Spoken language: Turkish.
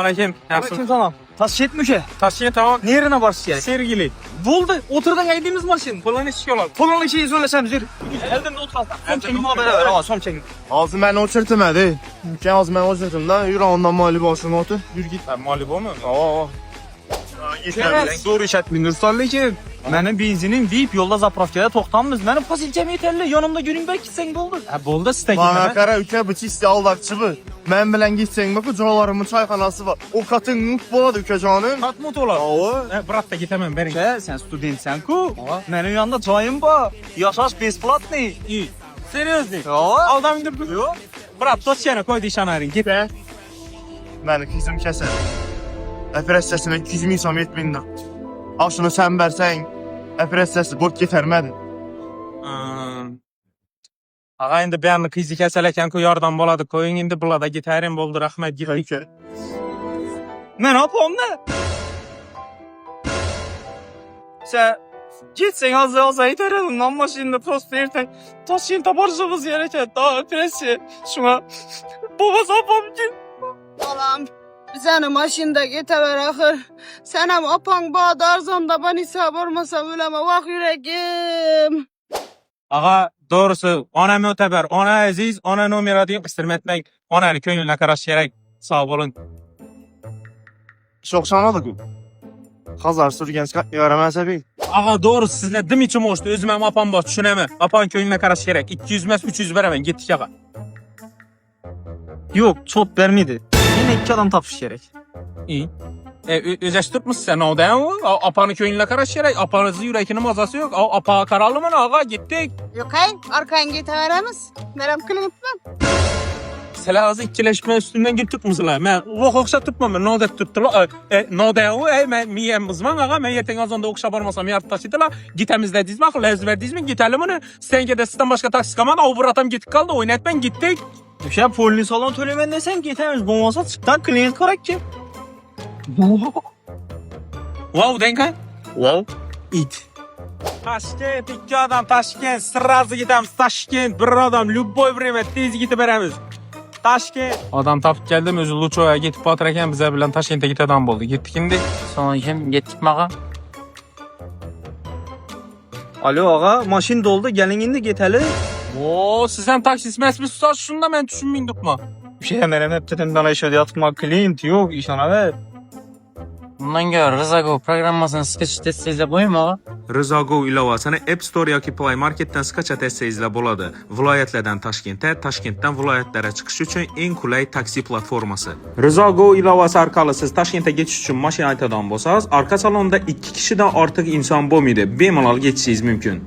aleyküm. Aleyküm selam. Taşıyet mü ki? Taşıyın tamam. Nerine varız yani? Sergili. Buldu. Oturdan geldiğimiz maşın. Falan istiyorlar. Falan şeyi söylesem zir. Elden otur. Son çekim haberi ver ama son çekim. Ağzı mən o çırtmadı. Ki ağzı mən o çırtımda yürü ondan mali başına otur. Yürü git. Ben mağlup olmuyor mu? Aa. Doğru işet minirsallı ki. Benim benzinim deyip yolda zapravkada toxtamız. Benim fasilcem yeterli. Yanımda günün belki sen buldu. Ha bolda site Bana gitmeden. qara ülke bıçı isti aldakçıbı. Mən bilən gitsen bak ucalarımın çayxanası var. O katın mut boladı ülke canım. Katmut olar. Aa. Bırak da gitemem benim. Sen studentsen ku. Benim yanında çayım var. Yaşaş besplatlı. İyi. Seriously. Aa. Aldan indir. Yok. Bırak dosyana koy dişan arayın. Git. Be. Məni kızım kəsər. Əfrəs səsinə 200 min sam etməyin. Aşını sən bərsən. Əfrəs səsi bot getərmədi. Ağa indi beyanlı kıyızı keseleken koy yardan boladı. Koyun indi bulada gitarin boldu rahmet gittik. Peki. Ben yapam ne? Sen gitsen az iterelim lan maşinle prosperiten. Taşıyın tabarcımız yereken daha presi. Şuna baba sapam git. Balam, seni maşında getiver ahır. Senem apan bağda arzanda ben hesap olmasa öleme vak yüreğim. Ağa doğrusu ona müteber, ona aziz, ona numara diyeyim istirmetmek. Ona köyüne karışarak sağ olun. Çox sanadı bu. Xazar sürgənç yaramazsa bil. Ağa doğrusu sizle dim içim hoştu. Özüme apan boş düşüneme. Apan köyüne karışarak 200 mes 300 veremem gittik ağa. Yok çok vermedi. Yine iki adam tapış gerek. İyi. Özeş tutmuş sen o değil mi? Apanı köyüne karışarak apanızı yüreğinin mazası yok. Apa kararlı mı ağa gittik. Yok hay, arkan getiveremiz. Merem kılınıplam. Selazı ikileşme üstünden gittik mesela. Ben okşa tutmam ben. Ne olacak tuttular? Ne değil mi? Miyem uzman ağa. Ben yeten azonda okşa barmasam yardım taşıdılar. Gitemizlediyiz bak. Lez verdiyiz mi? Gidelim onu. Sen de sizden başka taksi kalmadı. O buratam gittik kaldı. Oynatmen gittik. Düşen polini salon tölemen desen getemez. Bu masa çıktan klient karak ki. Wow denka. Wow. İt. Taşkent, iki adam Taşkent. Sırası gidemiz Taşkent. Bir adam любой время tez gidip veremiz. Taşkent. Adam tapıp geldi mi? Özü Luço'ya gitip batırırken bize bilen Taşkent'e git adam buldu. Gittik indi. Sonra hem gittik mağa. Alo ağa, maşin doldu. Gelin indi geteli. Oo, sizden taksi mesmi susar. Şunu da ben düşünmeyindik mi? Bir şey hemen hep dedim bana işe yatma klient yok işana ver. Bundan göre Rızago programmasını sıkıştı sizle boyum ağa. Rızago ilovasini App Store yoki Play Marketdan sıkaça təsizlə bo'ladi. Viloyatlardan Toshkentga, Toshkentdan viloyatlara chiqish uchun eng qulay taksi platformasi. Rızago ilovasi orqali siz Toshkentga ketish uchun mashina aytadan bo'lsangiz, orqa salonda 2 kishidan ortiq inson bo'lmaydi. Bemalol ketishingiz mumkin.